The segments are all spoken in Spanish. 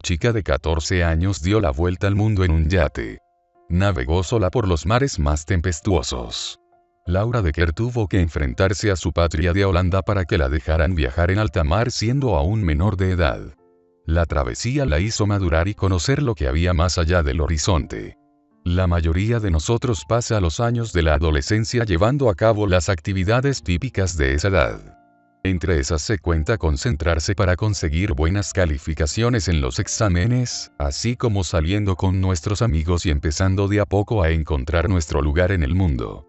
chica de 14 años dio la vuelta al mundo en un yate. Navegó sola por los mares más tempestuosos. Laura Decker tuvo que enfrentarse a su patria de Holanda para que la dejaran viajar en alta mar siendo aún menor de edad. La travesía la hizo madurar y conocer lo que había más allá del horizonte. La mayoría de nosotros pasa los años de la adolescencia llevando a cabo las actividades típicas de esa edad. Entre esas se cuenta concentrarse para conseguir buenas calificaciones en los exámenes, así como saliendo con nuestros amigos y empezando de a poco a encontrar nuestro lugar en el mundo.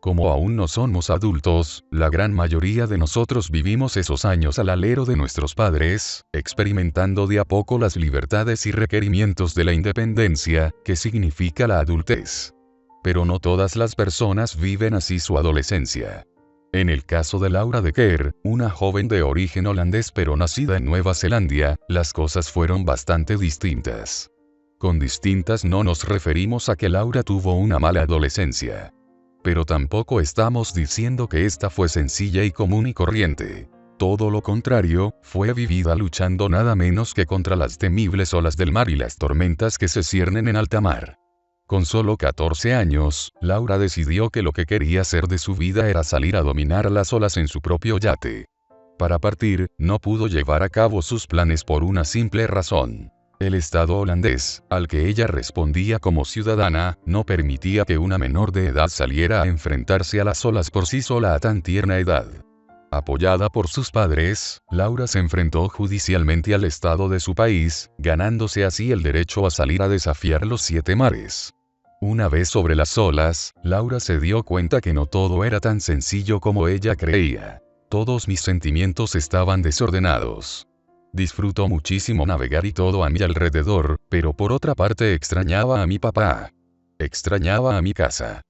Como aún no somos adultos, la gran mayoría de nosotros vivimos esos años al alero de nuestros padres, experimentando de a poco las libertades y requerimientos de la independencia, que significa la adultez. Pero no todas las personas viven así su adolescencia. En el caso de Laura Decker, una joven de origen holandés pero nacida en Nueva Zelanda, las cosas fueron bastante distintas. Con distintas no nos referimos a que Laura tuvo una mala adolescencia. Pero tampoco estamos diciendo que esta fue sencilla y común y corriente. Todo lo contrario, fue vivida luchando nada menos que contra las temibles olas del mar y las tormentas que se ciernen en alta mar. Con solo 14 años, Laura decidió que lo que quería hacer de su vida era salir a dominar las olas en su propio yate. Para partir, no pudo llevar a cabo sus planes por una simple razón. El Estado holandés, al que ella respondía como ciudadana, no permitía que una menor de edad saliera a enfrentarse a las olas por sí sola a tan tierna edad. Apoyada por sus padres, Laura se enfrentó judicialmente al Estado de su país, ganándose así el derecho a salir a desafiar los 7 mares. Una vez sobre las olas, Laura se dio cuenta que no todo era tan sencillo como ella creía. Todos mis sentimientos estaban desordenados. Disfruto muchísimo navegar y todo a mi alrededor, pero por otra parte extrañaba a mi papá. Extrañaba a mi casa.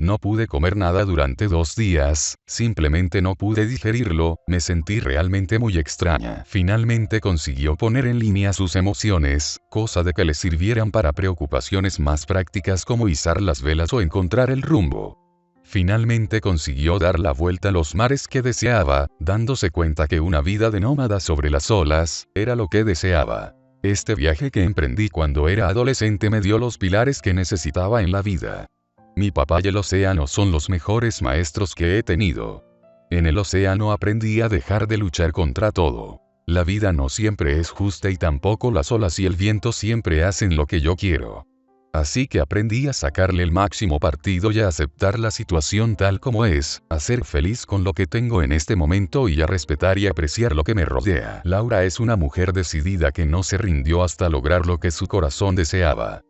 No pude comer nada durante 2 días, simplemente no pude digerirlo, me sentí realmente muy extraña. Finalmente consiguió poner en línea sus emociones, cosa de que le sirvieran para preocupaciones más prácticas como izar las velas o encontrar el rumbo. Finalmente consiguió dar la vuelta a los mares que deseaba, dándose cuenta que una vida de nómada sobre las olas, era lo que deseaba. Este viaje que emprendí cuando era adolescente me dio los pilares que necesitaba en la vida. Mi papá y el océano son los mejores maestros que he tenido. En el océano aprendí a dejar de luchar contra todo. La vida no siempre es justa y tampoco las olas y el viento siempre hacen lo que yo quiero. Así que aprendí a sacarle el máximo partido y a aceptar la situación tal como es, a ser feliz con lo que tengo en este momento y a respetar y apreciar lo que me rodea. Laura es una mujer decidida que no se rindió hasta lograr lo que su corazón deseaba.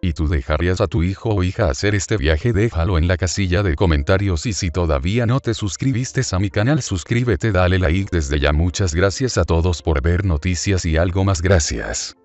¿Y tú dejarías a tu hijo o hija hacer este viaje? Déjalo en la casilla de comentarios y si todavía no te suscribiste a mi canal suscríbete, dale like desde ya. Muchas gracias a todos por ver noticias y algo más. Gracias.